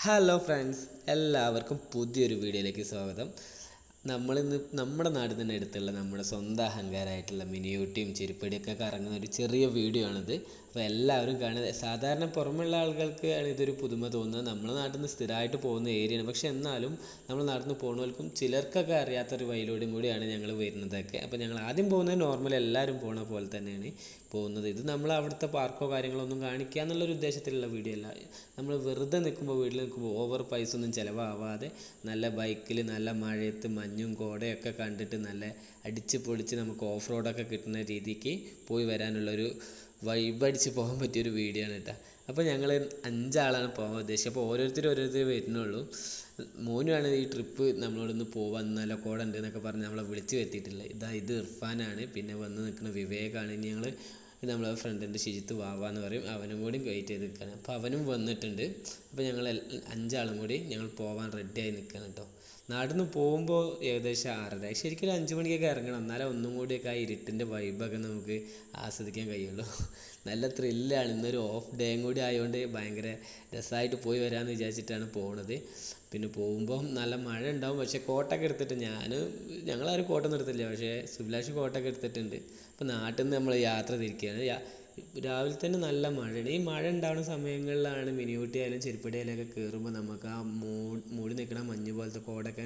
Hello friends, എല്ലാവർക്കും പുതിയൊരു വീഡിയോയിലേക്ക് സ്വാഗതം. നമ്മളിന്ന് നമ്മുടെ നാട്ടിൽ തന്നെ അടുത്തുള്ള നമ്മുടെ സ്വന്തം അഹങ്കാരമായിട്ടുള്ള മിനിയൂട്ടിയും ചെരുപ്പടിയൊക്കെ കറങ്ങുന്ന ഒരു ചെറിയ വീഡിയോ ആണിത്. അപ്പോൾ എല്ലാവരും കാണുക. സാധാരണ പുറമെയുള്ള ആളുകൾക്ക് ആണ് ഇതൊരു പുതുമ തോന്നുന്നത്. നമ്മുടെ നാട്ടിൽ നിന്ന് സ്ഥിരമായിട്ട് പോകുന്ന ഏരിയയാണ്. പക്ഷെ എന്നാലും നമ്മൾ നാട്ടിൽ നിന്ന് പോകുന്നവർക്കും ചിലർക്കൊക്കെ അറിയാത്തൊരു വഴിയിലൂടെയും കൂടിയാണ് ഞങ്ങൾ വരുന്നതൊക്കെ. അപ്പോൾ ഞങ്ങൾ ആദ്യം പോകുന്നത് നോർമൽ എല്ലാവരും പോകുന്ന പോലെ തന്നെയാണ് പോകുന്നത്. ഇത് നമ്മൾ അവിടുത്തെ പാർക്കോ കാര്യങ്ങളോ ഒന്നും കാണിക്കുക എന്നുള്ളൊരു ഉദ്ദേശത്തിലുള്ള വീഡിയോ അല്ല. നമ്മൾ വെറുതെ നിൽക്കുമ്പോൾ, വീട്ടിൽ നിൽക്കുമ്പോൾ ഓവർ പൈസ ഒന്നും ചിലവാവാതെ നല്ല ബൈക്കിൽ നല്ല മഴയത്ത് മഞ്ഞും കോടയൊക്കെ കണ്ടിട്ട് നല്ല അടിച്ച് പൊളിച്ച് നമുക്ക് ഓഫ് റോഡൊക്കെ കിട്ടുന്ന രീതിക്ക് പോയി വരാനുള്ളൊരു വൈബടിച്ച് പോകാൻ പറ്റിയൊരു വീഡിയോ ആണ് കേട്ടോ. അപ്പോൾ ഞങ്ങൾ 5 ആളാണ് പോകാൻ ഉദ്ദേശിച്ചത്. അപ്പോൾ ഓരോരുത്തർ വരുന്നുള്ളൂ. മോനുമാണ് ഈ ട്രിപ്പ് നമ്മളോടൊന്ന് പോവാൻ, നല്ല കോട ഉണ്ട് എന്നൊക്കെ പറഞ്ഞ് നമ്മളെ വിളിച്ച് വരുത്തിയിട്ടുള്ളത്. ഇത് ഇർഫാനാണ്, പിന്നെ വന്ന് നിൽക്കുന്ന വിവേകാണ്. ഇനി ഞങ്ങൾ നമ്മളെ ഫ്രണ്ടിൻ്റെ ഷിജിത്ത് വാവാന്ന് പറയും, അവനും കൂടി വെയിറ്റ് ചെയ്ത് നിൽക്കുകയാണ്. അപ്പോൾ അവനും വന്നിട്ടുണ്ട്. അപ്പോൾ ഞങ്ങൾ 5 ആളും കൂടി ഞങ്ങൾ പോകാൻ റെഡിയായി നിൽക്കുകയാണ് കേട്ടോ. നാട്ടിൽ നിന്ന് പോകുമ്പോൾ ഏകദേശം 6:30, ശരിക്കും ഒരു 5 മണിക്കൊക്കെ ഇറങ്ങണം. എന്നാലേ ഒന്നും കൂടിയൊക്കെ ആ ഇരുട്ടിൻ്റെ വൈബൊക്കെ നമുക്ക് ആസ്വദിക്കാൻ കഴിയുള്ളൂ. നല്ല ത്രില്ലാണ്. ഇന്നൊരു ഓഫ് ഡേയും കൂടി ആയതുകൊണ്ട് ഭയങ്കര രസമായിട്ട് പോയി വരാമെന്ന് വിചാരിച്ചിട്ടാണ് പോകുന്നത്. പിന്നെ പോകുമ്പോൾ നല്ല മഴ ഉണ്ടാവും. പക്ഷേ കോട്ടൊക്കെ എടുത്തിട്ട് ഞങ്ങളാരും കോട്ടൊന്നും എടുത്തില്ല, പക്ഷേ സുഭിലാഷ് കോട്ടൊക്കെ എടുത്തിട്ടുണ്ട്. അപ്പോൾ നാട്ടിൽ നിന്ന് നമ്മൾ യാത്ര തിരിക്കുകയാണ്. രാവിലെ തന്നെ നല്ല മഴയാണ്. ഈ മഴ ഉണ്ടാവുന്ന സമയങ്ങളിലാണ് മിനിയൂട്ടി ആയാലും ചെരുപ്പടി ആയാലും ഒക്കെ കയറുമ്പോൾ നമുക്ക് ആ മൂടി നിൽക്കുന്ന മഞ്ഞ് പോലത്തെ കോടൊക്കെ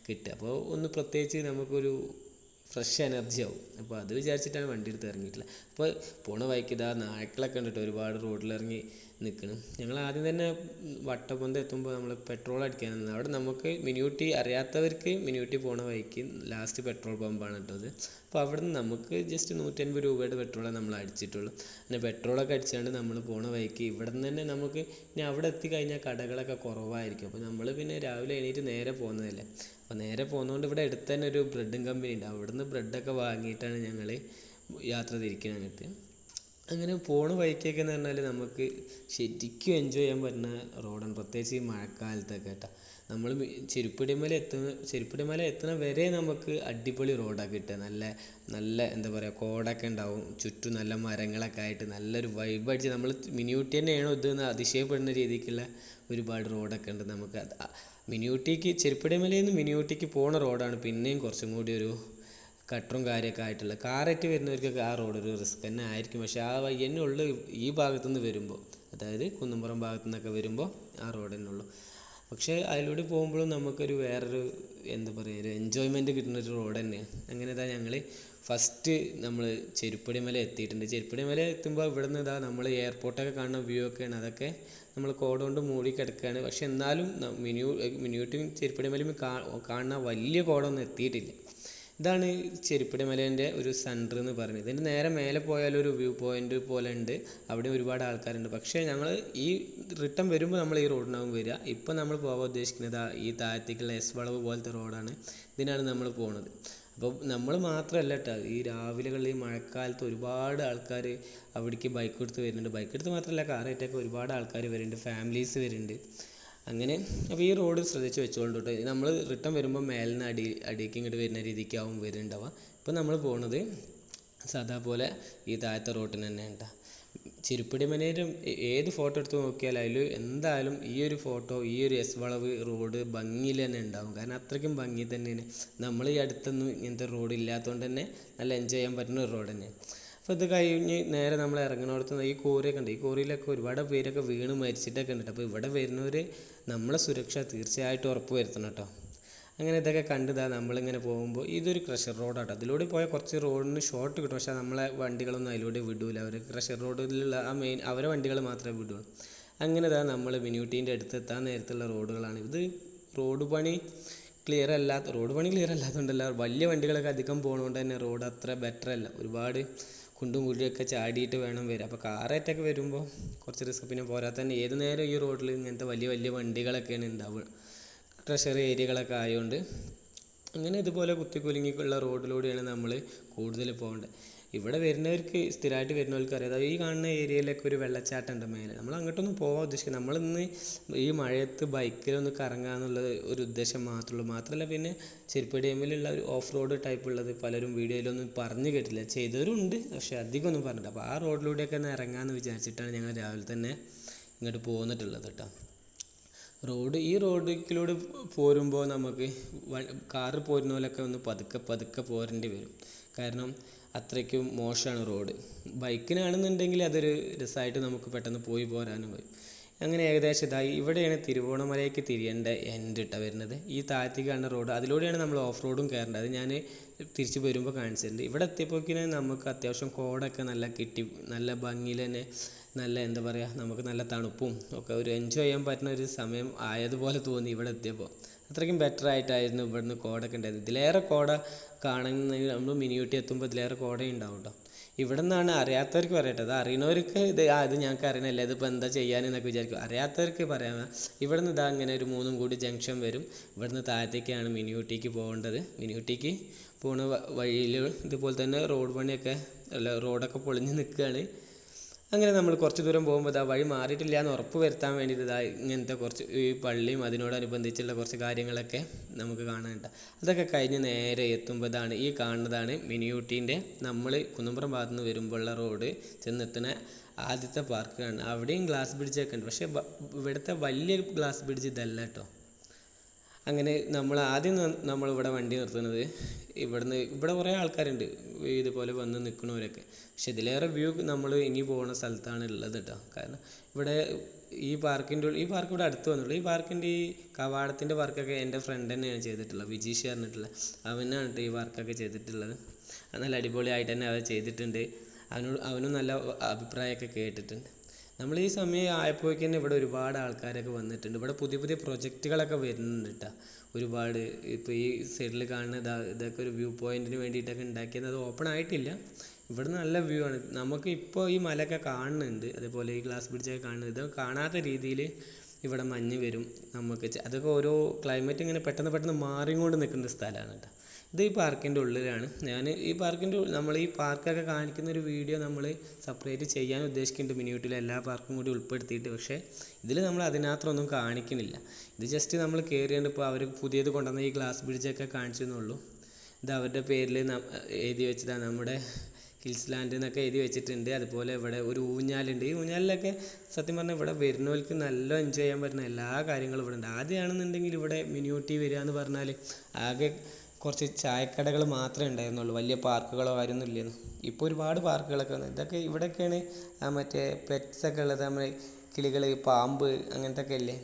കിട്ടുക. അപ്പോൾ ഒന്ന് പ്രത്യേകിച്ച് നമുക്കൊരു ഫ്രഷ് എനർജി ആവും. അപ്പോൾ അത് വിചാരിച്ചിട്ടാണ് വണ്ടി എടുത്ത് ഇറങ്ങിയിട്ടില്ല. അപ്പോൾ പോണ വഴിക്ക് ഇതാ നായ്ക്കളൊക്കെ ഉണ്ട് കേട്ടോ, ഒരുപാട് റോഡിലിറങ്ങി നിൽക്കണം. ഞങ്ങൾ ആദ്യം തന്നെ വട്ടപ്പൊന്ത എത്തുമ്പോൾ നമ്മൾ പെട്രോൾ അടിക്കാൻ നിന്നത്. അവിടെ നമുക്ക് മിനിയൂട്ടി അറിയാത്തവർക്ക് മിനിയൂട്ടി പോണ വഴിക്ക് ലാസ്റ്റ് പെട്രോൾ പമ്പാണ് കേട്ടത്. അപ്പോൾ അവിടെ നിന്ന് നമുക്ക് ജസ്റ്റ് 150 രൂപയുടെ പെട്രോളേ നമ്മൾ അടിച്ചിട്ടുള്ളൂ. പിന്നെ പെട്രോളൊക്കെ അടിച്ചുകൊണ്ട് നമ്മൾ പോണ വഴിക്ക് ഇവിടെ നിന്ന് തന്നെ നമുക്ക് ഇനി അവിടെ എത്തിക്കഴിഞ്ഞാൽ കടകളൊക്കെ കുറവായിരിക്കും. അപ്പോൾ നമ്മൾ പിന്നെ രാവിലെ എണീറ്റ് നേരെ പോകുന്നതല്ലേ. അപ്പോൾ നേരെ പോകുന്നതുകൊണ്ട് ഇവിടെ അടുത്ത് തന്നെ ഒരു ബ്രെഡും കമ്പനി ഉണ്ട്. അവിടെ നിന്ന് ബ്രെഡൊക്കെ വാങ്ങിയിട്ടാണ് ഞങ്ങൾ യാത്ര തിരിക്കുന്നത് അങ്ങോട്ട്. അങ്ങനെ പോണ വഴിക്കൊക്കെ എന്ന് പറഞ്ഞാൽ നമുക്ക് ശരിക്കും എൻജോയ് ചെയ്യാൻ പറ്റുന്ന റോഡാണ്, പ്രത്യേകിച്ച് ഈ മഴക്കാലത്തൊക്കെ കേട്ടോ. നമ്മൾ ചെരുപ്പടിമല എത്തുന്ന വരെ നമുക്ക് അടിപൊളി റോഡാണ് കിട്ടുക. നല്ല നല്ല എന്താ പറയുക, കോടൊക്കെ ഉണ്ടാവും, ചുറ്റും നല്ല മരങ്ങളൊക്കെ ആയിട്ട് നല്ലൊരു വൈബ് അടിച്ച് നമ്മൾ മിനിയൂട്ടി തന്നെയാണോ ഇതെന്ന് അതിശയപ്പെടുന്ന രീതിക്കുള്ള ഒരുപാട് റോഡൊക്കെ ഉണ്ട് നമുക്ക്. ചെരുപ്പടിമലയിൽ നിന്ന് മിനിയൂട്ടിക്ക് പോണ റോഡാണ് പിന്നെയും കുറച്ചും കൂടി ഒരു കട്ടറും കാര്യമൊക്കെ ആയിട്ടുള്ള. കാറായിട്ട് വരുന്നവർക്കൊക്കെ ആ റോഡ് ഒരു റിസ്ക് തന്നെ ആയിരിക്കും. പക്ഷേ ആ വഴി തന്നെ ഉള്ളു ഈ ഭാഗത്തുനിന്ന് വരുമ്പോൾ, അതായത് കുന്നുംപുറം ഭാഗത്തു നിന്നൊക്കെ വരുമ്പോൾ ആ റോഡ് തന്നെ ഉള്ളു. പക്ഷേ അതിലൂടെ പോകുമ്പോഴും നമുക്കൊരു വേറൊരു എന്താ പറയുക, ഒരു എൻജോയ്മെൻറ്റ് കിട്ടുന്നൊരു റോഡ് തന്നെയാണ്. അങ്ങനെ ഇതാ ഞങ്ങൾ ഫസ്റ്റ് നമ്മൾ ചെരുപ്പടിമല എത്തിയിട്ടുണ്ട്. ചെരുപ്പടിമല എത്തുമ്പോൾ ഇവിടെ നിന്ന് നമ്മൾ എയർപോർട്ടൊക്കെ കാണുന്ന വ്യൂ ഒക്കെയാണ്. അതൊക്കെ നമ്മൾ കോട കൊണ്ട് മൂടി കിടക്കുകയാണ്. പക്ഷെ എന്നാലും മിനിയൂട്ടിയും ചെരുപ്പടിമലയും കാണുന്ന വലിയ കോട ഒന്നും എത്തിയിട്ടില്ല. ഇതാണ് ചെരുപ്പടിമലേൻ്റെ ഒരു സെൻറ്റർ എന്ന് പറയുന്നത്. ഇതിൻ്റെ നേരെ മേലെ പോയാലൊരു വ്യൂ പോയിൻ്റ് പോലെ ഉണ്ട്, അവിടെ ഒരുപാട് ആൾക്കാരുണ്ട്. പക്ഷേ ഞങ്ങൾ ഈ റിട്ടേൺ വരുമ്പോൾ നമ്മൾ ഈ റോഡിനാവും വരിക. ഇപ്പം നമ്മൾ പോകാൻ ഉദ്ദേശിക്കുന്നത് ഈ താഴത്തേക്കുള്ള എസ് വളവ് പോലത്തെ റോഡാണ്. ഇതിനാണ് നമ്മൾ പോകുന്നത്. അപ്പോൾ നമ്മൾ മാത്രമല്ല കേട്ടോ, ഈ രാവിലെകളിൽ ഈ മഴക്കാലത്ത് ഒരുപാട് ആൾക്കാർ അവിടേക്ക് ബൈക്ക് എടുത്ത് വരുന്നുണ്ട്. ബൈക്ക് എടുത്ത് മാത്രമല്ല, കാറായിട്ടൊക്കെ ഒരുപാട് ആൾക്കാർ വരുന്നുണ്ട്, ഫാമിലീസ് വരുന്നുണ്ട്. അങ്ങനെ അപ്പോൾ ഈ റോഡ് ശ്രദ്ധിച്ച് വെച്ചോളൂ കേട്ടോ. നമ്മൾ റിട്ടേൺ വരുമ്പോൾ മേലിൽ നിന്ന് അടിയിലേക്ക് ഇങ്ങോട്ട് വരുന്ന രീതിക്കാവും വരുന്നുണ്ടാവുക. ഇപ്പോൾ നമ്മൾ പോകുന്നത് സാധാ പോലെ ഈ താഴത്തെ റോഡിന് തന്നെ കേട്ടോ. ചെരുപ്പടിമലയിൽ ഏത് ഫോട്ടോ എടുത്ത് നോക്കിയാലും അതിൽ എന്തായാലും ഈ ഒരു ഫോട്ടോ, ഈ ഒരു എസ് വളവ് റോഡ് ഭംഗിയിൽ തന്നെ ഉണ്ടാവും. കാരണം അത്രയ്ക്കും ഭംഗി തന്നെയാണ്. നമ്മൾ ഈ അടുത്തൊന്നും ഇങ്ങനത്തെ റോഡ് ഇല്ലാത്തതുകൊണ്ട് തന്നെ നല്ല എൻജോയ് ചെയ്യാൻ പറ്റുന്ന ഒരു റോഡ് തന്നെയാണ്. അപ്പോൾ ഇത് കഴിഞ്ഞ് നേരെ നമ്മൾ ഇറങ്ങുന്നിടത്ത് ഈ കോറിയൊക്കെ ഉണ്ട്. ഈ കോറിയിലൊക്കെ ഒരുപാട് പേരൊക്കെ വീണ് മരിച്ചിട്ടൊക്കെ ഉണ്ട്. അപ്പോൾ ഇവിടെ വരുന്നവർ നമ്മളെ സുരക്ഷ തീർച്ചയായിട്ടും ഉറപ്പ് വരുത്തണം കേട്ടോ. അങ്ങനെ ഇതൊക്കെ കണ്ടതാ നമ്മളിങ്ങനെ പോകുമ്പോൾ ഇതൊരു ക്രഷർ റോഡാട്ടോ. അതിലൂടെ പോയാൽ കുറച്ച് റോഡിന് ഷോർട്ട് കിട്ടും, പക്ഷേ നമ്മളെ വണ്ടികളൊന്നും അതിലൂടെ വിടൂല. അവർ ക്രഷർ റോഡിലുള്ള ആ മെയിൻ അവരെ വണ്ടികൾ മാത്രമേ വിടുള്ളൂ. അങ്ങനെ നമ്മൾ മിനിയൂട്ടീൻ്റെ അടുത്ത് എത്താൻ നേരത്തുള്ള റോഡുകളാണ് ഇത്. റോഡ് പണി ക്ലിയർ അല്ലാത്തതുകൊണ്ടല്ല, വലിയ വണ്ടികളൊക്കെ അധികം പോകുന്നതുകൊണ്ട് തന്നെ റോഡ് അത്ര ബെറ്റർ അല്ല. ഒരുപാട് കുണ്ടും കുഴിയൊക്കെ ചാടിയിട്ട് വേണം വരാൻ. അപ്പോൾ കാറായിട്ടൊക്കെ വരുമ്പോൾ കുറച്ച് റിസ്ക്. പിന്നെ പോരാതെ തന്നെ ഏത് നേരം ഈ റോഡിൽ ഇങ്ങനത്തെ വലിയ വലിയ വണ്ടികളൊക്കെയാണ് ഉണ്ടാവുക, ട്രഷറി ഏരിയകളൊക്കെ ആയതുകൊണ്ട്. അങ്ങനെ ഇതുപോലെ കുത്തിക്കുലുങ്ങിയുള്ള റോഡിലൂടെയാണ് നമ്മൾ കൂടുതൽ പോകേണ്ടത്. ഇവിടെ വരുന്നവർക്ക്, സ്ഥിരമായിട്ട് വരുന്നവർക്ക് അറിയാം. അതായത് ഈ കാണുന്ന ഏരിയയിലൊക്കെ ഒരു വെള്ളച്ചാട്ടം ഉണ്ട് മേലെ. നമ്മൾ അങ്ങോട്ടൊന്നും പോകാൻ ഉദ്ദേശിക്കുന്നത്, നമ്മളിന്ന് ഈ മഴയത്ത് ബൈക്കിലൊന്ന് കറങ്ങുക എന്നുള്ളത് ഒരു ഉദ്ദേശം മാത്രമേ ഉള്ളൂ. മാത്രമല്ല പിന്നെ ചെരുപ്പടി ഡാമിലുള്ള ഒരു ഓഫ് റോഡ് ടൈപ്പ് ഉള്ളത് പലരും വീഡിയോയിലൊന്നും പറഞ്ഞു കേട്ടില്ല. ചെയ്തവരുണ്ട്, പക്ഷേ അധികമൊന്നും പറഞ്ഞില്ല. അപ്പോൾ ആ റോഡിലൂടെയൊക്കെ ഒന്ന് ഇറങ്ങാമെന്ന് വിചാരിച്ചിട്ടാണ് ഞങ്ങൾ രാവിലെ തന്നെ ഇങ്ങോട്ട് പോന്നിട്ടുള്ളത് കേട്ടോ. ഈ റോഡിലൂടെ പോരുമ്പോൾ നമുക്ക് കാറ് പോരുന്ന ഒന്ന് പതുക്കെ പതുക്കെ പോരേണ്ടി വരും. കാരണം അത്രയ്ക്കും മോശമാണ് റോഡ്. ബൈക്കിനാണെന്നുണ്ടെങ്കിൽ അതൊരു രസമായിട്ട് നമുക്ക് പെട്ടെന്ന് പോയി പോരാനും കഴിയും. അങ്ങനെ ഏകദേശം ഇതായി ഇവിടെയാണ് തിരുവോണമലയ്ക്ക് തിരിയേണ്ട എൻഡ് വരുന്നത്. ഈ താഴത്തേക്ക് കാണുന്ന റോഡ് അതിലൂടെയാണ് നമ്മൾ ഓഫ് റോഡും കയറേണ്ടത്. അത് ഞാൻ തിരിച്ച് വരുമ്പോൾ കാണിച്ചിട്ടുണ്ട്. ഇവിടെ എത്തിയപ്പോഴേക്കിന് നമുക്ക് അത്യാവശ്യം കോടൊക്കെ നല്ല കിട്ടി, നല്ല ഭംഗിയിൽ തന്നെ, നല്ല എന്താ പറയുക, നമുക്ക് നല്ല തണുപ്പും ഒക്കെ ഒരു എൻജോയ് ചെയ്യാൻ പറ്റുന്ന ഒരു സമയം ആയതുപോലെ തോന്നി ഇവിടെ എത്തിയപ്പോൾ. അത്രയ്ക്കും ബെറ്റർ ആയിട്ടായിരുന്നു ഇവിടുന്ന് കോടൊക്കെ ഉണ്ടായത്. ഇതിലേറെ കോട കാണുന്നതിന് നമ്മൾ മിനി ഊട്ടി എത്തുമ്പോൾ ഇതിലേറെ കോട ഉണ്ടാവും കേട്ടോ. ഇവിടെ നിന്നാണ് അറിയാത്തവർക്ക് പറയട്ടെ, അത് അറിയുന്നവർക്ക് ഇത് ഞങ്ങൾക്ക് അറിയണമല്ലേ, ഇതിപ്പോൾ എന്താ ചെയ്യാനെന്നൊക്കെ വിചാരിക്കും. അറിയാത്തവർക്ക് പറയാം, ഇവിടെ നിന്ന് ഇങ്ങനെ ഒരു 3 കൂടി ജംഗ്ഷൻ വരും. ഇവിടുന്ന് താഴത്തേക്കാണ് മിനി ഊട്ടിക്ക് പോകേണ്ടത്. മിനി ഊട്ടിക്ക് പോണ വഴിയിൽ ഇതുപോലെ തന്നെ റോഡൊക്കെ പൊളിഞ്ഞ് നിൽക്കുകയാണ്. അങ്ങനെ നമ്മൾ കുറച്ച് ദൂരം പോകുമ്പോൾ വഴി മാറിയിട്ടില്ല എന്ന് ഉറപ്പ് വരുത്താൻ വേണ്ടിയിട്ട് ഇങ്ങനത്തെ കുറച്ച് ഈ പള്ളിയും അതിനോടനുബന്ധിച്ചുള്ള കുറച്ച് കാര്യങ്ങളൊക്കെ നമുക്ക് കാണാനുണ്ട്. അതൊക്കെ കഴിഞ്ഞ് നേരെ എത്തുമ്പോൾ ഈ കാണുന്നതാണ് മിനി ഊട്ടീൻ്റെ, നമ്മൾ കുന്നുംപുറം ഭാഗത്ത് നിന്ന് വരുമ്പോഴുള്ള റോഡ് ചെന്നെത്തുന്ന ആദ്യത്തെ പാർക്കാണ്. അവിടെയും ഗ്ലാസ് ബ്രിഡ്ജൊക്കെ ഉണ്ട്. പക്ഷേ ഇവിടുത്തെ വലിയ ഗ്ലാസ് ബ്രിഡ്ജ് ഇതല്ല കേട്ടോ. അങ്ങനെ നമ്മളിവിടെ വണ്ടി നിർത്തുന്നത് ഇവിടെ കുറേ ആൾക്കാരുണ്ട് ഇതുപോലെ വന്ന് നിൽക്കുന്നവരൊക്കെ. പക്ഷെ ഇതിലേറെ വ്യൂ നമ്മൾ ഇനി പോകുന്ന സ്ഥലത്താണ് ഉള്ളത് കേട്ടോ. കാരണം ഇവിടെ ഈ പാർക്ക് ഇവിടെ അടുത്ത് വന്നുള്ളൂ. ഈ പാർക്കിൻ്റെ ഈ കവാടത്തിൻ്റെ വർക്കൊക്കെ എൻ്റെ ഫ്രണ്ട് തന്നെയാണ് ചെയ്തിട്ടുള്ളത്, വിജീഷ് പറഞ്ഞിട്ടുള്ളത്. അവനാണ് ഈ വർക്കൊക്കെ ചെയ്തിട്ടുള്ളത്. നല്ല അടിപൊളിയായിട്ട് തന്നെ അവർ ചെയ്തിട്ടുണ്ട്. അവനും നല്ല അഭിപ്രായമൊക്കെ കേട്ടിട്ടുണ്ട്. നമ്മൾ ഈ സമയം ആയപ്പോഴേക്ക് തന്നെ ഇവിടെ ഒരുപാട് ആൾക്കാരൊക്കെ വന്നിട്ടുണ്ട്. ഇവിടെ പുതിയ പുതിയ പ്രൊജക്റ്റുകളൊക്കെ വരുന്നുണ്ട് കേട്ടോ. ഒരുപാട് ഇപ്പോൾ ഈ സൈഡിൽ കാണുന്ന ഇതൊക്കെ ഒരു വ്യൂ പോയിന്റിന് വേണ്ടിയിട്ടൊക്കെ ഉണ്ടാക്കിയത്. അത് ഓപ്പൺ ആയിട്ടില്ല. ഇവിടെ നല്ല വ്യൂ ആണ്. നമുക്ക് ഇപ്പോൾ ഈ മലയൊക്കെ കാണുന്നുണ്ട്, അതേപോലെ ഈ ഗ്ലാസ് ബ്രിഡ്ജൊക്കെ കാണുന്നുണ്ട്. ഇത് കാണാത്ത രീതിയിൽ ഇവിടെ മഞ്ഞ് വരും. അതൊക്കെ ഓരോ ക്ലൈമറ്റ് ഇങ്ങനെ പെട്ടെന്ന് മാറിക്കൊണ്ട് നിൽക്കുന്ന സ്ഥലമാണ് കേട്ടോ. ഇത് ഈ പാർക്കിൻ്റെ ഉള്ളിലാണ്. നമ്മൾ ഈ പാർക്കൊക്കെ കാണിക്കുന്ന ഒരു വീഡിയോ നമ്മൾ സെപ്പറേറ്റ് ചെയ്യാൻ ഉദ്ദേശിക്കുന്നുണ്ട്, മിനി ഊട്ടിയിലെ എല്ലാ പാർക്കും കൂടി ഉൾപ്പെടുത്തിയിട്ട്. പക്ഷേ ഇതിൽ നമ്മൾ അതിനകത്തൊന്നും കാണിക്കുന്നില്ല. ഇത് ജസ്റ്റ് നമ്മൾ കയറിയാണ് ഇപ്പോൾ അവർ പുതിയത് കൊണ്ടുവന്ന ഈ ഗ്ലാസ് ബ്രിഡ്ജൊക്കെ കാണിച്ചെന്നുള്ളൂ. ഇത് അവരുടെ പേരിൽ എഴുതി വെച്ചതാണ്, നമ്മുടെ ഹിൽസ് ലാൻഡ് എന്നൊക്കെ എഴുതി വെച്ചിട്ടുണ്ട്. അതുപോലെ ഇവിടെ ഒരു ഊഞ്ഞാലുണ്ട്. ഈ ഊഞ്ഞാലിലൊക്കെ സത്യം പറഞ്ഞാൽ ഇവിടെ വരുന്നവർക്ക് നല്ല എൻജോയ് ചെയ്യാൻ പറ്റുന്ന എല്ലാ കാര്യങ്ങളും ഇവിടെ ഉണ്ട്. ആദ്യമാണെന്നുണ്ടെങ്കിൽ ഇവിടെ മിനി ഊട്ടി വരിക എന്ന് പറഞ്ഞാൽ ആകെ കുറച്ച് ചായക്കടകൾ മാത്രമേ ഉണ്ടായിരുന്നുള്ളൂ, വലിയ പാർക്കുകളോ കാര്യമൊന്നും ഇല്ലായിരുന്നു. ഇപ്പോൾ ഒരുപാട് പാർക്കുകളൊക്കെ വന്നു. ഇവിടെയൊക്കെയാണ് മറ്റേ പെറ്റ്സൊക്കെ ഉള്ളത്, നമ്മൾ കിളികൾ, പാമ്പ് അങ്ങനത്തെ ഇല്ലേ,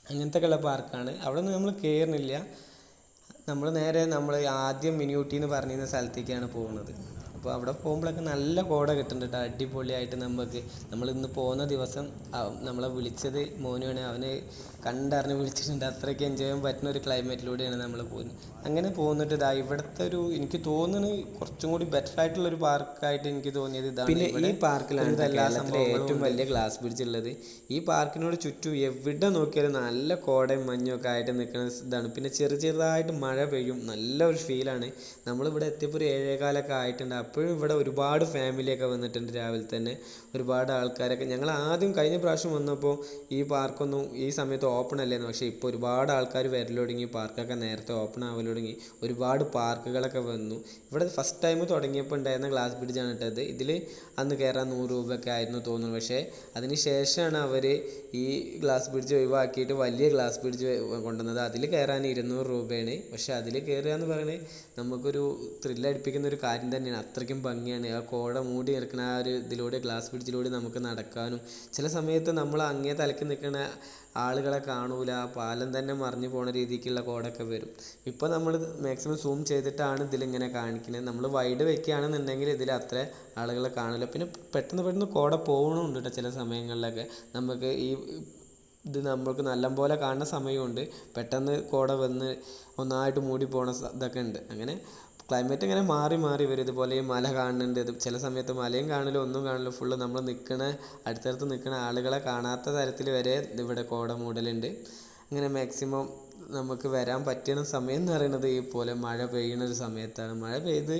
അങ്ങനത്തെ ഉള്ള പാർക്കാണ്. അവിടെ നിന്ന് നമ്മൾ കയറുന്നില്ല. നമ്മൾ ആദ്യം മിനി ഊട്ടി എന്ന് പറഞ്ഞിരുന്ന സ്ഥലത്തേക്കാണ് പോകുന്നത്. അപ്പോൾ അവിടെ പോകുമ്പോഴൊക്കെ നല്ല കോട കിട്ടുന്നുണ്ട് കേട്ടോ. അടിപൊളിയായിട്ട് നമ്മൾ ഇന്ന് പോകുന്ന ദിവസം നമ്മളെ വിളിച്ചത് മോനുവാണ്. അവന് കണ്ടറിഞ്ഞ് വിളിച്ചിട്ടുണ്ട്. അത്രയ്ക്ക് എൻജോയ് ചെയ്യാൻ പറ്റുന്ന ഒരു ക്ലൈമറ്റിലൂടെയാണ് നമ്മൾ പോകുന്നത്. അങ്ങനെ പോന്നിട്ട് ഇവിടുത്തെ എനിക്ക് തോന്നുന്നത് കുറച്ചും കൂടി ബെറ്റർ ആയിട്ടുള്ള ഒരു പാർക്കായിട്ട് എനിക്ക് തോന്നിയത് ഇതാണ്. പിന്നെ ഈ പാർക്കിലാണ് കേരളത്തിലെ ഏറ്റവും വലിയ ഗ്ലാസ് ബ്രിഡ്ജ് ഉള്ളത്. ഈ പാർക്കിനോട് ചുറ്റും എവിടെ നോക്കിയാലും നല്ല കോടയും മഞ്ഞും ഒക്കെ ആയിട്ട് നിൽക്കുന്ന ഇതാണ്. പിന്നെ ചെറുതായിട്ട് മഴ പെയ്യും, നല്ലൊരു ഫീലാണ്. നമ്മളിവിടെ എത്തിയപ്പോൾ ഒരു 7:15 ആയിട്ടുണ്ട്. അപ്പോഴും ഇവിടെ ഒരുപാട് ഫാമിലിയൊക്കെ വന്നിട്ടുണ്ട്. രാവിലെ തന്നെ ഒരുപാട് ആൾക്കാരൊക്കെ. ഞങ്ങൾ ആദ്യം കഴിഞ്ഞ പ്രാവശ്യം വന്നപ്പോൾ ഈ പാർക്കൊന്നും ഈ സമയത്ത് ഓപ്പൺ അല്ലായിരുന്നു. പക്ഷേ ഇപ്പോൾ ഒരുപാട് ആൾക്കാർ വരൽ തുടങ്ങി. പാർക്കൊക്കെ നേരത്തെ ഓപ്പൺ ആവൽ തുടങ്ങി. ഒരുപാട് പാർക്കുകളൊക്കെ വന്നു. ഇവിടെ ഫസ്റ്റ് ടൈം തുടങ്ങിയപ്പോൾ ഉണ്ടായിരുന്ന ഗ്ലാസ് ബ്രിഡ്ജാണ് ഇട്ടത്. ഇതിൽ അന്ന് കയറാൻ 100 രൂപയൊക്കെ ആയിരുന്നു തോന്നുന്നു. പക്ഷേ അതിന് ശേഷമാണ് അവർ ഈ ഗ്ലാസ് ബ്രിഡ്ജ് ഒഴിവാക്കിയിട്ട് വലിയ ഗ്ലാസ് ബ്രിഡ്ജ് കൊണ്ടുവന്നത്. അതിൽ കയറാൻ 200 രൂപയാണ്. പക്ഷേ അതിൽ കയറുക എന്ന് പറയുന്നത് നമുക്കൊരു ത്രില്ലടിപ്പിക്കുന്ന ഒരു കാര്യം തന്നെയാണ്. അത്രയ്ക്കും ഭംഗിയാണ്. ആ കോട മൂടി നിൽക്കുന്ന ആ ഒരു ഇതിലൂടെ, ഗ്ലാസ് ബ്രിഡ്ജിലൂടെ നമുക്ക് നടക്കാനും, ചില സമയത്ത് നമ്മൾ അങ്ങേ തലയ്ക്ക് നിൽക്കുന്ന ആളുകളെ കാണൂല, പാലം തന്നെ മറിഞ്ഞു പോണ രീതിക്കുള്ള കോടൊക്കെ വരും. ഇപ്പോൾ നമ്മൾ മാക്സിമം സൂം ചെയ്തിട്ടാണ് ഇതിലിങ്ങനെ കാണിക്കുന്നത്. നമ്മൾ വൈഡ് വെക്കുകയാണെന്നുണ്ടെങ്കിൽ ഇതിൽ അത്ര ആളുകളെ കാണില്ല. പിന്നെ പെട്ടെന്ന് കോട പോകണമുണ്ട് കേട്ടോ. ചില സമയങ്ങളിലൊക്കെ നമുക്ക് ഇത് നമ്മൾക്ക് നല്ലപോലെ കാണുന്ന സമയമുണ്ട്, പെട്ടെന്ന് കോട വന്ന് ഒന്നായിട്ട് മൂടി പോണ ഇതൊക്കെ ഉണ്ട്. അങ്ങനെ ക്ലൈമറ്റ് ഇങ്ങനെ മാറി വരും. ഇതുപോലെ ഈ മല കാണുന്നുണ്ട്. ചില സമയത്ത് മലയും കാണില്ല, ഒന്നും കാണില്ല. ഫുള്ള് നമ്മൾ അടുത്തടുത്ത് നിൽക്കുന്ന ആളുകളെ കാണാത്ത തരത്തിൽ വരെ ഇവിടെ കോട മൂടലുണ്ട്. അങ്ങനെ മാക്സിമം നമുക്ക് വരാൻ പറ്റുന്ന സമയം എന്ന് പറയുന്നത് ഈ പോലെ മഴ പെയ്യുന്ന ഒരു സമയത്താണ്. മഴ പെയ്ത്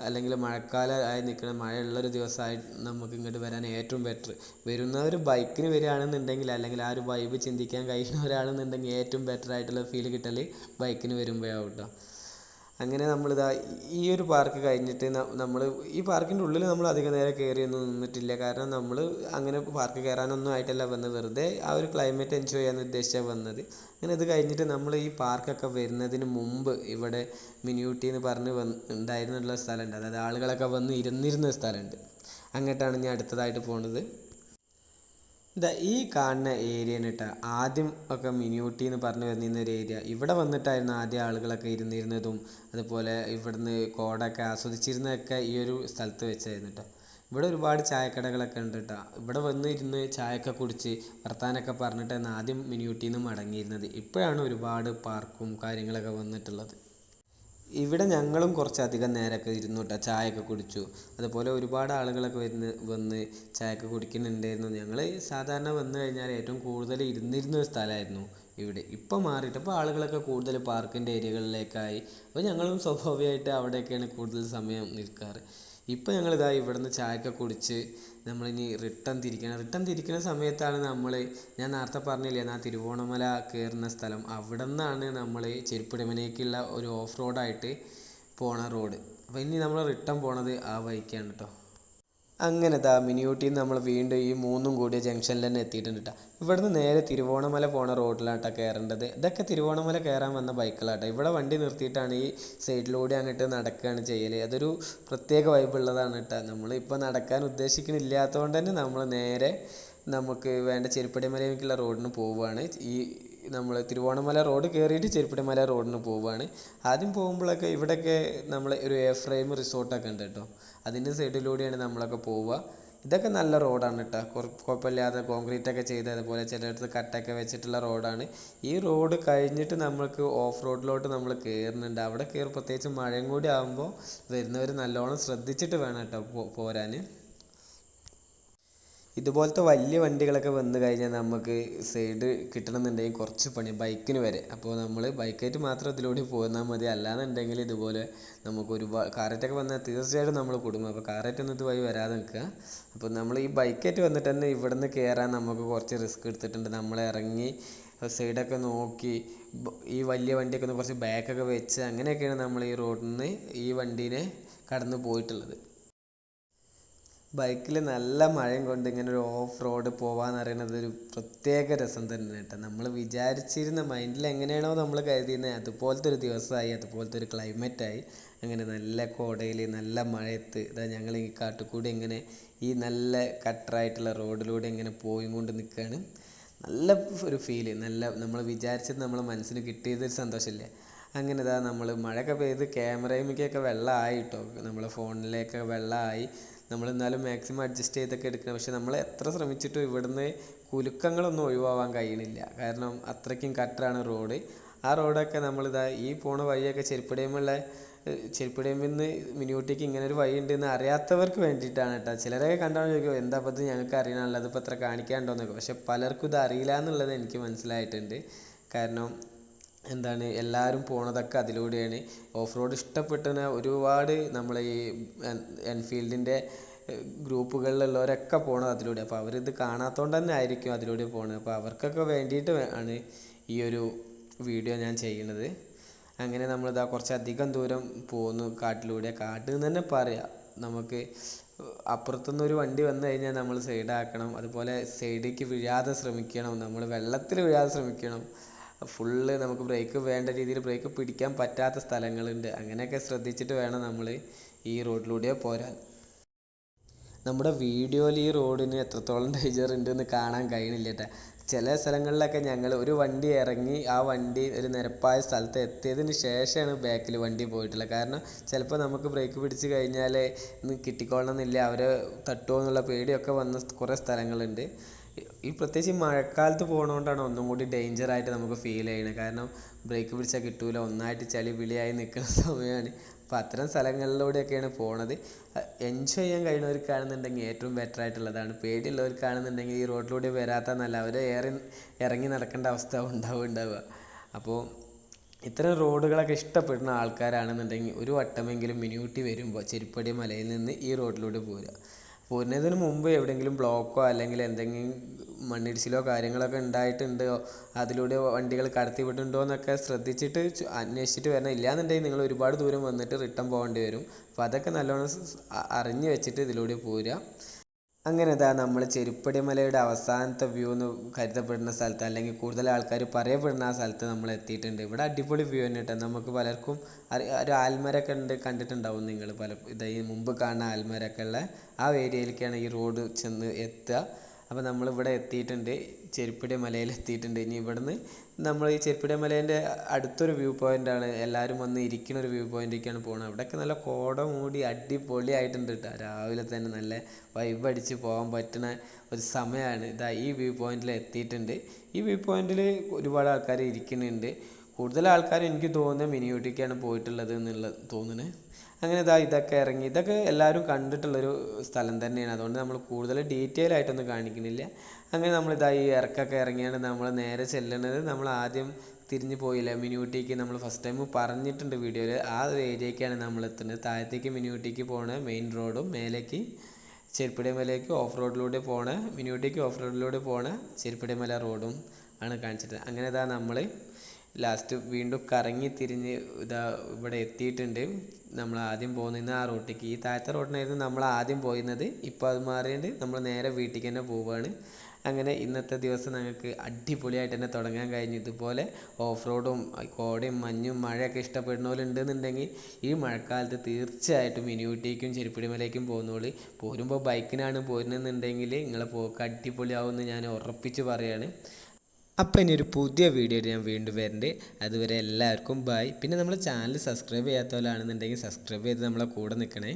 അല്ലെങ്കിൽ മഴക്കാലമായി നിൽക്കുന്ന മഴയുള്ളൊരു ദിവസമായി നമുക്ക് ഇങ്ങോട്ട് വരാൻ ഏറ്റവും ബെറ്റർ. വരുന്നവർ ബൈക്കിന് വരികയാണെന്നുണ്ടെങ്കിൽ, അല്ലെങ്കിൽ ആ ഒരു വൈബ് ചിന്തിക്കാൻ കഴിയുന്നവരാണെന്നുണ്ടെങ്കിൽ ഏറ്റവും ബെറ്റർ ആയിട്ടുള്ള ഫീൽ കിട്ടൽ ബൈക്കിന് വരുമ്പോഴാവും കേട്ടോ. അങ്ങനെ നമ്മളിതാ ഈ ഒരു പാർക്ക് കഴിഞ്ഞിട്ട് നമ്മൾ ഈ പാർക്കിൻ്റെ ഉള്ളിൽ നമ്മൾ അധികം നേരം കയറിയൊന്നും നിന്നിട്ടില്ല. കാരണം നമ്മൾ അങ്ങനെ പാർക്ക് കയറാനൊന്നും ആയിട്ടല്ല വന്നത്, വെറുതെ ആ ഒരു ക്ലൈമറ്റ് എൻജോയ് ചെയ്യാൻ ഉദ്ദേശിച്ചാണ് വന്നത്. അങ്ങനെ ഇത് കഴിഞ്ഞിട്ട് നമ്മൾ ഈ പാർക്കൊക്കെ വരുന്നതിന് മുമ്പ് ഇവിടെ മിനി ഊട്ടി എന്ന് പറഞ്ഞ് ഉണ്ടായിരുന്നുള്ള സ്ഥലമുണ്ട്, അതായത് ആളുകളൊക്കെ വന്ന് ഇരുന്നിരുന്ന സ്ഥലമുണ്ട്. അങ്ങോട്ടാണ് ഞാൻ അടുത്തതായിട്ട് പോണത്. ഈ കാണുന്ന ഏരിയയാണ് കേട്ടോ ആദ്യം ഒക്കെ മിനി ഊട്ടി എന്ന് പറഞ്ഞു വന്നിരുന്ന ഒരു ഏരിയ. ഇവിടെ വന്നിട്ടായിരുന്നു ആദ്യം ആളുകളൊക്കെ ഇരുന്നിരുന്നതും അതുപോലെ ഇവിടുന്ന് കോടയൊക്കെ ആസ്വദിച്ചിരുന്നതൊക്കെ ഈ ഒരു സ്ഥലത്ത് വെച്ചായിരുന്നു കേട്ടോ. ഇവിടെ ഒരുപാട് ചായക്കടകളൊക്കെ ഉണ്ട് കേട്ടോ. ഇവിടെ വന്ന് ഇരുന്ന് ചായയൊക്കെ കുടിച്ച് വർത്താനൊക്കെ പറഞ്ഞിട്ടാണ് ആദ്യം മിനി ഊട്ടിയിൽ നിന്ന് മടങ്ങിയിരുന്നത്. ഇപ്പോഴാണ് ഒരുപാട് പാർക്കും കാര്യങ്ങളൊക്കെ വന്നിട്ടുള്ളത്. ഇവിടെ ഞങ്ങളും കുറച്ചധികം നേരമൊക്കെ ഇരുന്നു കേട്ടോ, ചായയൊക്കെ കുടിച്ചു. അതുപോലെ ഒരുപാട് ആളുകളൊക്കെ വന്ന് ചായയൊക്കെ കുടിക്കുന്നുണ്ടായിരുന്നു. ഞങ്ങൾ സാധാരണ വന്നു കഴിഞ്ഞാൽ ഏറ്റവും കൂടുതൽ ഇരുന്നിരുന്ന ഒരു സ്ഥലമായിരുന്നു ഇവിടെ. ഇപ്പം മാറിയിട്ട് ഇപ്പോൾ ആളുകളൊക്കെ കൂടുതൽ പാർക്കിൻ്റെ ഏരിയകളിലേക്കായി. അപ്പോൾ ഞങ്ങളും സ്വാഭാവികമായിട്ട് അവിടെയൊക്കെയാണ് കൂടുതൽ സമയം നിൽക്കാറ്. ഇപ്പോൾ ഞങ്ങളിതാ ഇവിടുന്ന് ചായയൊക്കെ കുടിച്ച് നമ്മളിനി റിട്ടേൺ തിരിക്കുന്ന സമയത്താണ് ഞാൻ നേരത്തെ പറഞ്ഞില്ലേ ആ തിരുവോണമല കയറുന്ന സ്ഥലം, അവിടെ നിന്നാണ് നമ്മൾ ചെരുപ്പിടമനേക്കുള്ള ഒരു ഓഫ് റോഡായിട്ട് പോണ റോഡ്. അപ്പോൾ ഇനി നമ്മൾ റിട്ടേൺ പോണത് ആ വഴിക്കാണ് കേട്ടോ. അങ്ങനെ മിനി ഊട്ടിയിൽ നിന്ന് നമ്മൾ വീണ്ടും ഈ മൂന്നും കൂടിയ ജംഗ്ഷനിൽ തന്നെ എത്തിയിട്ടുണ്ട് കേട്ടോ. ഇവിടുന്ന് നേരെ തിരുവോണമല പോണ റോഡിലാട്ടോ കയറേണ്ടത്. ഇതൊക്കെ തിരുവോണമല കയറാൻ വന്ന ബൈക്കുകളാട്ടോ. ഇവിടെ വണ്ടി നിർത്തിയിട്ടാണ് ഈ സൈഡിലൂടെ അങ്ങോട്ട് നടക്കുകയാണ് ചെയ്യൽ. അതൊരു പ്രത്യേക വൈബുള്ളതാണ് കേട്ടോ. നമ്മളിപ്പോൾ നടക്കാൻ ഉദ്ദേശിക്കുന്നില്ലാത്തതുകൊണ്ട് തന്നെ നമ്മൾ നേരെ നമുക്ക് വേണ്ട ചെരുപ്പടിമലയിലേക്കുള്ള റോഡിന് പോവുകയാണ്. നമ്മൾ തിരുവോണമല റോഡ് കയറിയിട്ട് ചെരുപ്പടിമല റോഡിന് പോവുകയാണ്. ആദ്യം പോകുമ്പോഴൊക്കെ ഇവിടെയൊക്കെ നമ്മൾ ഒരു ഫ്രെയിം റിസോർട്ടൊക്കെ ഉണ്ട് കേട്ടോ. അതിൻ്റെ സൈഡിലൂടെയാണ് നമ്മളൊക്കെ പോവുക. ഇതൊക്കെ നല്ല റോഡാണ് കേട്ടോ, കുഴപ്പമില്ലാതെ കോൺക്രീറ്റൊക്കെ ചെയ്ത് അതുപോലെ ചിലയിടത്ത് കട്ടൊക്കെ വെച്ചിട്ടുള്ള റോഡാണ്. ഈ റോഡ് കഴിഞ്ഞിട്ട് നമ്മൾക്ക് ഓഫ് റോഡിലോട്ട് നമ്മൾ കയറുന്നുണ്ട്. അവിടെ പ്രത്യേകിച്ച് മഴയും കൂടി ആകുമ്പോൾ വരുന്നവർ നല്ലോണം ശ്രദ്ധിച്ചിട്ട് വേണം കേട്ടോ പോരാൻ. ഇതുപോലത്തെ വലിയ വണ്ടികളൊക്കെ വന്നു കഴിഞ്ഞാൽ നമുക്ക് സൈഡ് കിട്ടണമെന്നുണ്ടെങ്കിൽ കുറച്ച് പണി, ബൈക്കിന് വരെ. അപ്പോൾ നമ്മൾ ബൈക്കായിട്ട് മാത്രം ഇതിലൂടെ പോന്നാൽ മതി. അല്ലാന്നുണ്ടെങ്കിൽ ഇതുപോലെ നമുക്ക് ഒരുപാട് കാറായിട്ടൊക്കെ വന്നാൽ തീർച്ചയായിട്ടും നമ്മൾ കുടുങ്ങും. അപ്പോൾ കാറായിട്ടൊന്നും ഇതുവഴി വരാതെ നിൽക്കുക. അപ്പോൾ നമ്മൾ ഈ ബൈക്കായിട്ട് വന്നിട്ട് തന്നെ ഇവിടെ നിന്ന് കയറാൻ നമുക്ക് കുറച്ച് റിസ്ക് എടുത്തിട്ടുണ്ട്. നമ്മൾ ഇറങ്ങി സൈഡൊക്കെ നോക്കി ഈ വലിയ വണ്ടിയൊക്കെ ഒന്ന് കുറച്ച് ബാക്കൊക്കെ വെച്ച് അങ്ങനെയൊക്കെയാണ് നമ്മൾ ഈ റോഡിൽ നിന്ന് ഈ വണ്ടീനെ കടന്നു പോയിട്ടുള്ളത്. ബൈക്കിൽ നല്ല മഴയും കൊണ്ട് ഇങ്ങനെ ഒരു ഓഫ് റോഡ് പോവാന്ന് പറയുന്നത് ഒരു പ്രത്യേക രസം തന്നെ കേട്ടോ. നമ്മൾ വിചാരിച്ചിരുന്ന മൈൻഡിൽ എങ്ങനെയാണോ നമ്മൾ കരുതിയിരുന്നത് അതുപോലത്തെ ഒരു ദിവസമായി, അതുപോലത്തെ ഒരു ക്ലൈമറ്റായി. അങ്ങനെ നല്ല കോടയിൽ നല്ല മഴയത്ത് ഞങ്ങൾ ഈ കാട്ടുകൂടി ഇങ്ങനെ ഈ നല്ല കട്ടറായിട്ടുള്ള റോഡിലൂടെ ഇങ്ങനെ പോയി കൊണ്ട് നിൽക്കുകയാണ്. നല്ല ഒരു ഫീല്, നല്ല നമ്മൾ വിചാരിച്ചത് നമ്മളെ മനസ്സിന് കിട്ടിയതൊരു സന്തോഷമില്ലേ. അങ്ങനെ നമ്മൾ മഴയൊക്കെ പെയ്ത് ക്യാമറയിലേക്കൊക്കെ വെള്ളമായി കേട്ടോ, നമ്മളെ ഫോണിലേക്കൊക്കെ വെള്ളമായി. നമ്മളെന്നാലും മാക്സിമം അഡ്ജസ്റ്റ് ചെയ്തൊക്കെ എടുക്കണം. പക്ഷെ നമ്മൾ എത്ര ശ്രമിച്ചിട്ടും ഇവിടുന്ന് കുലുക്കങ്ങളൊന്നും ഒഴിവാവാൻ കഴിയണില്ല. കാരണം അത്രയ്ക്കും കട്ടറാണ് റോഡ്. ആ റോഡൊക്കെ ഈ പോണ വഴിയൊക്കെ ചെരുപ്പടിയിൽ നിന്ന് മിനി ഊട്ടിക്ക് ഇങ്ങനെ ഒരു വഴി ഉണ്ടെന്ന് അറിയാത്തവർക്ക് വേണ്ടിയിട്ടാണ് കേട്ടോ. ചിലരൊക്കെ കണ്ടാൽ ചോദിക്കും എന്താ അപ്പോൾ ഇത് ഞങ്ങൾക്ക് അറിയണമല്ലോ, അതിപ്പോൾ എത്ര കാണിക്കാനുണ്ടോയെന്നൊക്കെ. പക്ഷെ പലർക്കും ഇത് അറിയില്ല എന്നുള്ളത് എനിക്ക് മനസ്സിലായിട്ടുണ്ട്. കാരണം എല്ലാവരും പോണതൊക്കെ അതിലൂടെയാണ്. ഓഫ് റോഡ് ഇഷ്ടപ്പെട്ടുന്ന ഒരുപാട് നമ്മളെ ഈ എൻഫീൽഡിൻ്റെ ഗ്രൂപ്പുകളിലുള്ളവരൊക്കെ പോണത് അതിലൂടെ. അപ്പോൾ അവരിത് കാണാത്തതുകൊണ്ട് തന്നെ ആയിരിക്കും അതിലൂടെ പോണത്. അപ്പോൾ അവർക്കൊക്കെ വേണ്ടിയിട്ട് ആണ് ഈ ഒരു വീഡിയോ ഞാൻ ചെയ്യുന്നത്. അങ്ങനെ നമ്മളിതാ കുറച്ചധികം ദൂരം പോന്നു കാട്ടിലൂടെ. കാട്ടിൽ നിന്ന് തന്നെ പറയാം, നമുക്ക് അപ്പുറത്തുനിന്ന് ഒരു വണ്ടി വന്നു കഴിഞ്ഞാൽ നമ്മൾ സൈഡാക്കണം. അതുപോലെ സൈഡിലേക്ക് വീഴാതെ ശ്രമിക്കണം, നമ്മൾ വെള്ളത്തിൽ വീഴാതെ ശ്രമിക്കണം. ഫുള്ള് നമുക്ക് ബ്രേക്ക് വേണ്ട രീതിയിൽ ബ്രേക്ക് പിടിക്കാൻ പറ്റാത്ത സ്ഥലങ്ങളുണ്ട്. അങ്ങനെയൊക്കെ ശ്രദ്ധിച്ചിട്ട് വേണം നമ്മൾ ഈ റോഡിലൂടെ പോരാൻ. നമ്മുടെ വീഡിയോയിൽ ഈ റോഡിന് എത്രത്തോളം ഡേഞ്ചർ ഉണ്ടെന്ന് കാണാൻ കഴിയണില്ല കേട്ടോ. ചില സ്ഥലങ്ങളിലൊക്കെ ഞങ്ങൾ ഒരു വണ്ടി ഇറങ്ങി ആ വണ്ടി ഒരു നിരപ്പായ സ്ഥലത്ത് എത്തിയതിന് ശേഷമാണ് ബാക്കിൽ വണ്ടി പോയിട്ടുള്ളത്. കാരണം ചിലപ്പോൾ നമുക്ക് ബ്രേക്ക് പിടിച്ച് കഴിഞ്ഞാൽ കിട്ടിക്കൊള്ളണമെന്നില്ല, അവരെ തട്ടുമോ എന്നുള്ള പേടിയൊക്കെ വന്ന കുറേ സ്ഥലങ്ങളുണ്ട്. പ്രത്യേകിച്ച് മഴക്കാലത്ത് പോകണോണ്ടാണ് ഒന്നും കൂടി ഡേഞ്ചറായിട്ട് നമുക്ക് ഫീൽ ചെയ്യുന്നത്. കാരണം ബ്രേക്ക് പിടിച്ചാൽ കിട്ടൂല, ഒന്നായിട്ട് ചളി പിളിയായി നിൽക്കുന്ന സമയമാണ്. അപ്പോൾ അത്തരം സ്ഥലങ്ങളിലൂടെയൊക്കെയാണ് പോണത്. എൻജോയ് ചെയ്യാൻ കഴിയുന്നവർക്കാണെന്നുണ്ടെങ്കിൽ ഏറ്റവും ബെറ്റർ ആയിട്ടുള്ളതാണ്. പേടിയുള്ളവർക്കാണെന്നുണ്ടെങ്കിൽ ഈ റോഡിലൂടെ വരാത്തന്നല്ല, അവർ ഇറങ്ങി നടക്കേണ്ട അവസ്ഥ ഉണ്ടാവുക. അപ്പോൾ ഇത്തരം റോഡുകളൊക്കെ ഇഷ്ടപ്പെടുന്ന ആൾക്കാരാണെന്നുണ്ടെങ്കിൽ ഒരു വട്ടമെങ്കിലും മിനി ഊട്ടി വരുമ്പോൾ ചെരുപ്പടി മലയിൽ നിന്ന് ഈ റോഡിലൂടെ പോരുക. പോരുന്നതിന് മുമ്പ് എവിടെയെങ്കിലും ബ്ലോക്കോ അല്ലെങ്കിൽ എന്തെങ്കിലും മണ്ണിടിച്ചിലോ കാര്യങ്ങളൊക്കെ ഉണ്ടായിട്ടുണ്ടോ, അതിലൂടെ വണ്ടികൾ കടത്തി വിട്ടുണ്ടോ എന്നൊക്കെ ശ്രദ്ധിച്ചിട്ട് അന്വേഷിച്ചിട്ട് വരണം. ഇല്ലയെന്നുണ്ടെങ്കിൽ നിങ്ങൾ ഒരുപാട് ദൂരം വന്നിട്ട് റിട്ടേൺ പോകേണ്ടി വരും. അപ്പോൾ അതൊക്കെ നല്ലോണം അറിഞ്ഞ് വെച്ചിട്ട് ഇതിലൂടെ പോരുക. അങ്ങനെ ഇതാ നമ്മൾ ചെരുപ്പടി മലയുടെ അവസാനത്തെ വ്യൂ എന്ന് കരുതപ്പെടുന്ന സ്ഥലത്ത്, അല്ലെങ്കിൽ കൂടുതൽ ആൾക്കാർ പറയപ്പെടുന്ന ആ സ്ഥലത്ത് നമ്മൾ എത്തിയിട്ടുണ്ട്. ഇവിടെ അടിപൊളി വ്യൂ തന്നെ കേട്ടോ. നമുക്ക് പലർക്കും ഒരു ആൽമരമൊക്കെ കണ്ടിട്ടുണ്ടാവും നിങ്ങൾ. ഈ മുമ്പ് കാണുന്ന ആൽമരമൊക്കെ ഉള്ള ആ ഏരിയയിലേക്കാണ് ഈ റോഡ് ചെന്ന് എത്തുക. അപ്പോൾ നമ്മളിവിടെ എത്തിയിട്ടുണ്ട്, ചെരുപ്പടി മലയിൽ എത്തിയിട്ടുണ്ട്. ഇനി ഇവിടുന്ന് നമ്മൾ ഈ ചെരുപ്പടി മലേൻ്റെ അടുത്തൊരു വ്യൂ പോയിൻ്റാണ്, എല്ലാവരും വന്ന് ഇരിക്കുന്ന ഒരു വ്യൂ പോയിൻ്റേക്കാണ് പോകുന്നത്. അവിടെയൊക്കെ നല്ല കോട മൂടി അടിപൊളിയായിട്ടുണ്ട് കേട്ടോ. രാവിലെ തന്നെ നല്ല വൈബ് അടിച്ച് പോകാൻ പറ്റുന്ന ഒരു സമയമാണ്. ഇതാ ഈ വ്യൂ പോയിന്റിൽ എത്തിയിട്ടുണ്ട്. ഈ വ്യൂ പോയിന്റിൽ ഒരുപാട് ആൾക്കാർ ഇരിക്കുന്നുണ്ട്. കൂടുതൽ ആൾക്കാരും എനിക്ക് തോന്നുന്നത് മിനി ഊട്ടിക്കാണ് പോയിട്ടുള്ളത് എന്നുള്ളത് തോന്നുന്നത്. അങ്ങനെ ഇതൊക്കെ ഇറങ്ങി, ഇതൊക്കെ എല്ലാവരും കണ്ടിട്ടുള്ളൊരു സ്ഥലം തന്നെയാണ്. അതുകൊണ്ട് നമ്മൾ കൂടുതൽ ഡീറ്റെയിൽ ആയിട്ടൊന്നും കാണിക്കുന്നില്ല. അങ്ങനെ നമ്മൾ ഈ ഇറക്കൊക്കെ ഇറങ്ങിയാണ് നമ്മൾ നേരെ ചെല്ലുന്നത്. നമ്മൾ ആദ്യം തിരിഞ്ഞു പോയില്ല മിനി ഊട്ടിക്ക്, നമ്മൾ ഫസ്റ്റ് ടൈം പറഞ്ഞിട്ടുണ്ട് വീഡിയോയിൽ. ആ ഒരു ഏരിയയ്ക്കാണ് നമ്മൾ എത്തുന്നത്. താഴത്തേക്ക് മിനി ഊട്ടിക്ക് പോണ മെയിൻ റോഡും മേലേക്ക് ചെരുപ്പടി മലയ്ക്ക് ഓഫ് റോഡിലൂടെ പോണ, മിനി ഊട്ടിക്ക് ഓഫ് റോഡിലൂടെ പോണ ചെരുപ്പടി മല റോഡും ആണ് കാണിച്ചിട്ട്. അങ്ങനെ നമ്മൾ ലാസ്റ്റ് വീണ്ടും കറങ്ങി തിരിഞ്ഞ് ഇവിടെ എത്തിയിട്ടുണ്ട്. നമ്മൾ ആദ്യം പോകുന്നത് ആ റോട്ടിലേക്ക്, ഈ താഴത്തെ റോഡിനായിരുന്നു നമ്മൾ ആദ്യം പോയിരുന്നത്. ഇപ്പോൾ അത് മാറിയിട്ട് നമ്മൾ നേരെ വീട്ടിലേക്ക് തന്നെ പോവുകയാണ്. അങ്ങനെ ഇന്നത്തെ ദിവസം ഞങ്ങൾക്ക് അടിപൊളിയായിട്ട് തന്നെ തുടങ്ങാൻ കഴിഞ്ഞു. ഇതുപോലെ ഓഫ് റോഡും കോടയും മഞ്ഞും മഴയൊക്കെ ഇഷ്ടപ്പെടുന്നവരുണ്ടെന്നുണ്ടെങ്കിൽ ഈ മഴക്കാലത്ത് തീർച്ചയായിട്ടും മിനി ഊട്ടിക്കും ചെരുപ്പടി മലയ്ക്കും പോകുന്നോളി. പോരുമ്പോൾ ബൈക്കിനാണ് പോരുന്നതെന്നുണ്ടെങ്കിൽ നിങ്ങളെ പോക്ക് അടിപൊളിയാവുമെന്ന് ഞാൻ ഉറപ്പിച്ച് പറയാണ്. അപ്പോൾ ഇനി ഒരു പുതിയ വീഡിയോയിൽ ഞാൻ വീണ്ടും വരുന്നുണ്ട്. അതുവരെ എല്ലാവർക്കും ബൈ. പിന്നെ നമ്മൾ ചാനൽ സബ്സ്ക്രൈബ് ചെയ്യാത്തവരാണെന്നുണ്ടെങ്കിൽ സബ്സ്ക്രൈബ് ചെയ്ത് നമ്മളെ കൂടെ നിൽക്കണേ.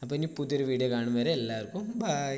അപ്പോൾ ഇനി പുതിയൊരു വീഡിയോ കാണും വരെ എല്ലാവർക്കും ബൈ.